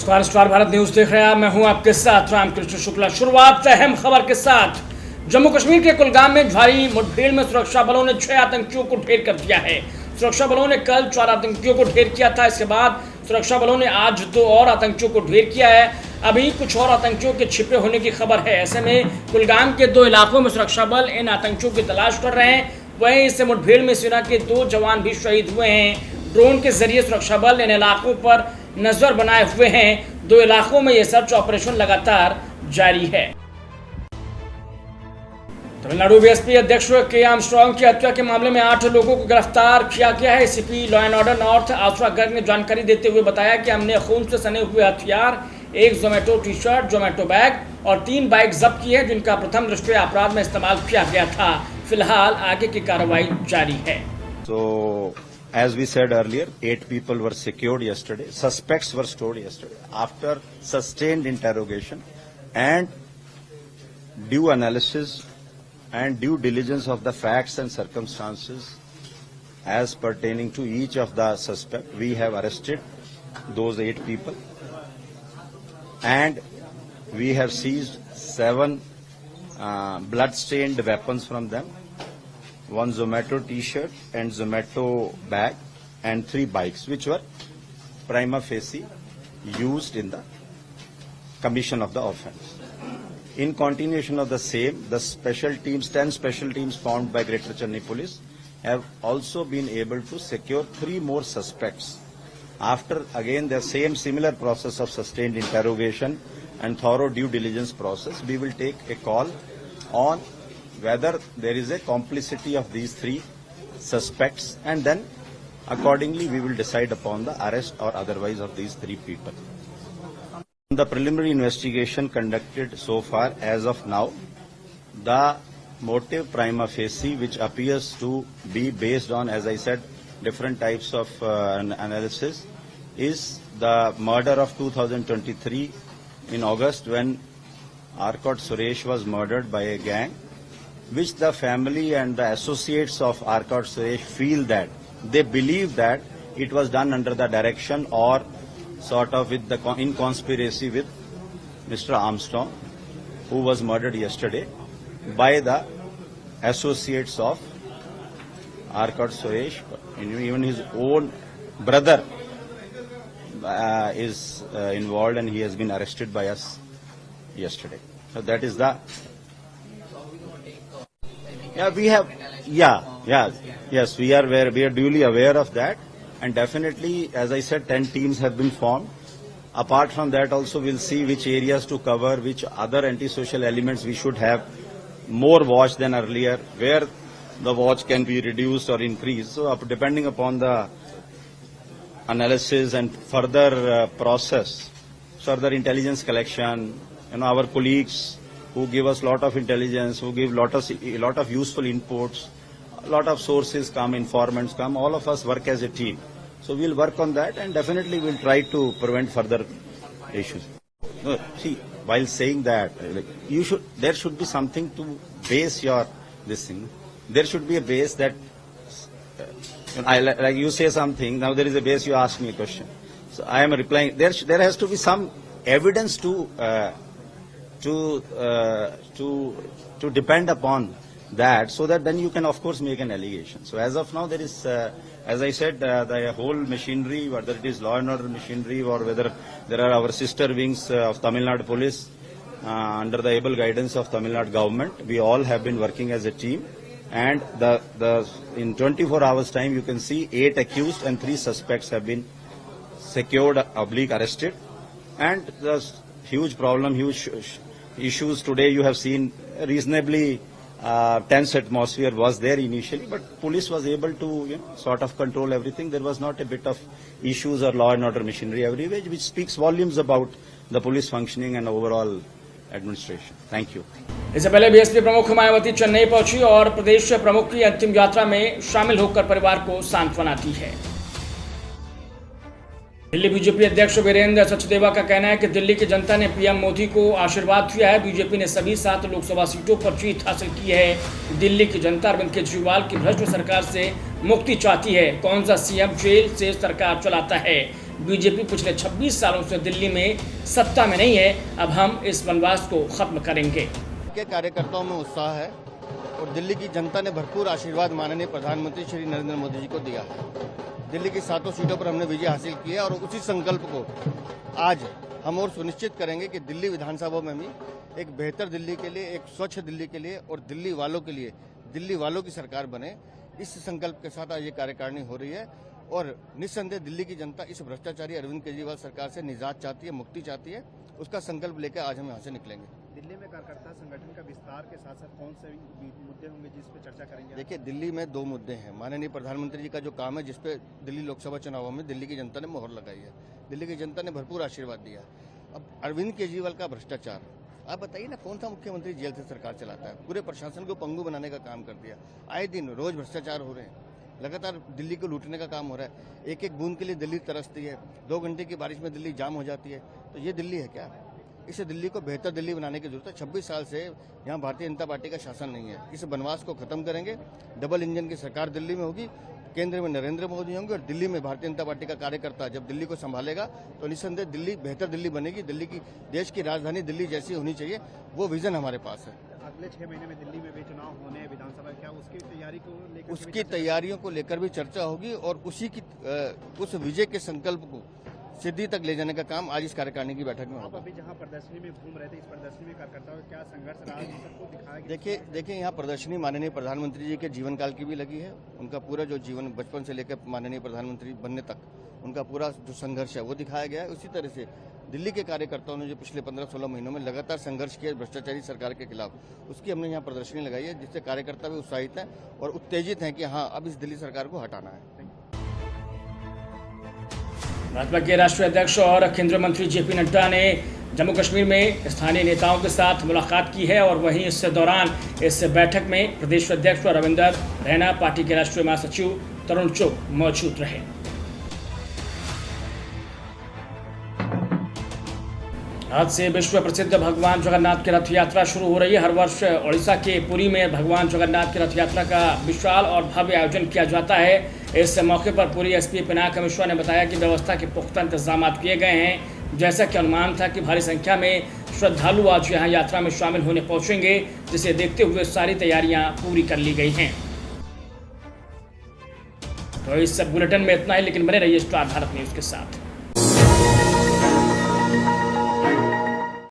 नमस्कार, star Bharat news देख रहे हैं आप। मैं हूं आपके साथ रामकृष्ण शुक्ला। शुरुआत अहम खबर के साथ। जम्मू कश्मीर के कुलगाम में भारी मुठभेड़ में सुरक्षा बलों ने 6 आतंकियों को ढेर कर दिया है। सुरक्षा बलों ने कल 4 आतंकियों को ढेर किया था। इसके बाद सुरक्षा बलों ने आज 2 और आतंकियों को ढेर किया है। अभी कुछ और आतंकियों के छिपे होने की खबर है। ऐसे में कुलगाम के 2 इलाकों में सुरक्षा बल इन आतंकियों की तलाश कर रहे हैं। वहीं इस मुठभेड़ में सेना के 2 जवान भी शहीद हुए हैं। ड्रोन के जरिए सुरक्षा बल इन इलाकों पर नजर बनाए हुए हैं। 2 इलाकों में यह सर्च ऑपरेशन लगातार जारी है। तमिलनाडु बीएसपी अध्यक्ष के आर्मस्ट्रांग की हत्या के मामले में 8 लोगों को गिरफ्तार किया गया है। ACP law and order north आसरा गर्ग ने जानकारी देते हुए बताया कि हमने खून से सने हुए हथियार, 1 Zomato T shirt, Zomato bag और 3 बाइक जब्त की है, जिनका प्रथम दृष्टया अपराध में इस्तेमाल किया गया था। फिलहाल आगे की कार्रवाई जारी है। As we said earlier, 8 people were secured yesterday. Suspects were stored yesterday. After sustained interrogation and due analysis and due diligence of the facts and circumstances as pertaining to each of the suspects, we have arrested those 8 people and we have seized 7 blood-stained weapons from them, 1 Zomato T-shirt and Zomato bag and 3 bikes, which were prima facie used in the commission of the offence. In continuation of the same, the special teams, 10 special teams formed by Greater Chennai Police have also been able to secure 3 more suspects. After again the same similar process of sustained interrogation and thorough due diligence process, we will take a call on whether there is a complicity of these 3 suspects, and then accordingly we will decide upon the arrest or otherwise of these 3 people. The preliminary investigation conducted so far as of now, the motive prima facie, which appears to be based on, as I said, different types of analysis, is the murder of 2023 in August, when Arcot Suresh was murdered by a gang, which the family and the associates of Arcot Suresh feel that they believe that it was done under the direction or sort of with the in conspiracy with Mr. Armstrong, who was murdered yesterday, by the associates of Arcot Suresh. Even his own brother is involved, and he has been arrested by us yesterday. So that is the yes, we are duly aware of that, and definitely, as I said, 10 teams have been formed. Apart from that, also we'll see which areas to cover, which other antisocial elements we should have more watch than earlier, where the watch can be reduced or increased. So, depending upon the analysis and further process, further intelligence collection, our colleagues who give us lot of intelligence, who give lot of useful inputs, lot of sources come, informants come, all of us work as a team. So we'll work on that, and definitely we'll try to prevent further issues. No, see, while saying that, there should be something to base your this thing. There should be a base that, like you say something, now there is a base, you ask me a question. So I am replying, there has to be some evidence to depend upon that, so that then you can of course make an allegation. So as of now, there is, as I said, the whole machinery, whether it is law and order machinery or whether there are our sister wings of Tamil Nadu Police under the able guidance of Tamil Nadu government, we all have been working as a team, and in 24 hours time you can see 8 accused and 3 suspects have been secured / arrested, and the huge problem, huge issues today. You have seen reasonably tense atmosphere was there initially, but police was able to sort of control everything. There was not a bit of issues or law and order machinery everywhere, which speaks volumes about the police functioning and overall administration. Thank you. इससे पहले BSP प्रमुख मायावती चेन्नई पहुंची और प्रदेश प्रमुख की अंतिम यात्रा में शामिल होकर परिवार को सांत्वना दी है। दिल्ली बीजेपी अध्यक्ष वीरेंद्र सचदेवा का कहना है कि दिल्ली की जनता ने पीएम मोदी को आशीर्वाद दिया है। बीजेपी ने सभी 7 लोकसभा सीटों पर जीत हासिल की है। दिल्ली की जनता अरविंद केजरीवाल की भ्रष्ट सरकार से मुक्ति चाहती है। कौन सा सीएम जेल से सरकार चलाता है? बीजेपी पिछले 26 सालों से दिल्ली में सत्ता में नहीं है, अब हम इस वनवास को खत्म करेंगे। के कार्यकर्ताओं में उत्साह है और दिल्ली की जनता ने भरपूर आशीर्वाद माननीय प्रधानमंत्री श्री नरेंद्र मोदी जी को दिया है। दिल्ली की 7 सीटों पर हमने विजय हासिल की है और उसी संकल्प को आज हम और सुनिश्चित करेंगे कि दिल्ली विधानसभा में भी एक बेहतर दिल्ली के लिए, एक स्वच्छ दिल्ली के लिए और दिल्ली वालों के लिए, दिल्ली वालों की सरकार बने। इस संकल्प के साथ आज ये कार्यकारिणी हो रही है और निस्संदेह दिल्ली की जनता इस भ्रष्टाचारी अरविंद केजरीवाल सरकार से निजात चाहती है, मुक्ति चाहती है। उसका संकल्प लेकर आज हम यहाँ से निकलेंगे। दिल्ली में कार्यकर्ता संगठन का विस्तार के साथ साथ कौन से मुद्दे होंगे जिस पे चर्चा करेंगे? देखिए, दिल्ली में 2 मुद्दे हैं। माननीय प्रधानमंत्री जी का जो काम है, जिसपे दिल्ली लोकसभा चुनावों में दिल्ली की जनता ने मोहर लगाई है, दिल्ली की जनता ने भरपूर आशीर्वाद दिया। अब अरविंद केजरीवाल का भ्रष्टाचार, आप बताइए ना, कौन सा मुख्यमंत्री जेल से सरकार चलाता है? पूरे प्रशासन को पंगु बनाने का काम कर दिया। आए दिन रोज भ्रष्टाचार हो रहे हैं, लगातार दिल्ली को लूटने का काम हो रहा है। एक एक बूंद के लिए दिल्ली तरसती है, 2 घंटे की बारिश में दिल्ली जाम हो जाती है। तो ये दिल्ली है क्या? इस दिल्ली को बेहतर दिल्ली बनाने की जरूरत है। 26 साल से यहाँ भारतीय जनता पार्टी का शासन नहीं है। इस वनवास को खत्म करेंगे। डबल इंजन की सरकार दिल्ली में होगी, केंद्र में नरेंद्र मोदी होंगे और दिल्ली में भारतीय जनता पार्टी का कार्यकर्ता जब दिल्ली को संभालेगा तो निस्संदेह दिल्ली बेहतर दिल्ली बनेगी। दिल्ली की, देश की राजधानी दिल्ली जैसी होनी चाहिए, वो विजन हमारे पास है। अगले 6 महीने में दिल्ली में भी चुनाव होने हैं विधानसभा, क्या उसकी तैयारी को लेकर? उसकी तैयारियों को लेकर भी चर्चा होगी और उस विजय के संकल्प को सिद्धि तक ले जाने का काम आज इस कार्यकारिणी की बैठक में आप होगा। अभी जहां प्रदर्शनी में घूम रहे थे, इस प्रदर्शनी में कार्यकर्ताओं का क्या संघर्ष रहा, सबको दिखाया गया? देखिए यहाँ प्रदर्शनी माननीय प्रधानमंत्री जी के जीवन काल की भी लगी है। उनका पूरा जो जीवन बचपन से लेकर माननीय प्रधानमंत्री बनने तक उनका पूरा जो संघर्ष है वो दिखाया गया है। उसी तरह से दिल्ली के कार्यकर्ताओं ने जो पिछले 15-16 महीनों में लगातार संघर्ष किया भ्रष्टाचारी सरकार के खिलाफ, उसकी हमने यहाँ प्रदर्शनी लगाई है, जिससे कार्यकर्ता भी उत्साहित हैं और उत्तेजित हैं कि हाँ, अब इस दिल्ली सरकार को हटाना है। भाजपा के राष्ट्रीय अध्यक्ष और केंद्रीय मंत्री जेपी नड्डा ने जम्मू कश्मीर में स्थानीय नेताओं के साथ मुलाकात की है और वहीं इस दौरान इस बैठक में प्रदेश अध्यक्ष रविंदर रैना, पार्टी के राष्ट्रीय महासचिव तरुण चुग मौजूद रहे। आज से विश्व प्रसिद्ध भगवान जगन्नाथ की रथ यात्रा शुरू हो रही है। हर वर्ष ओडिशा के पुरी में भगवान जगन्नाथ की रथ यात्रा का विशाल और भव्य आयोजन किया जाता है। इस मौके पर पुरी एसपी पिनाका मिश्रा ने बताया कि व्यवस्था के पुख्ता इंतजाम किए गए हैं। जैसा कि अनुमान था कि भारी संख्या में श्रद्धालु आज यहाँ यात्रा में शामिल होने पहुंचेंगे, जिसे देखते हुए सारी तैयारियां पूरी कर ली गई हैं। तो इस बुलेटिन में इतना ही, लेकिन बने रहिए स्टार भारत न्यूज के साथ।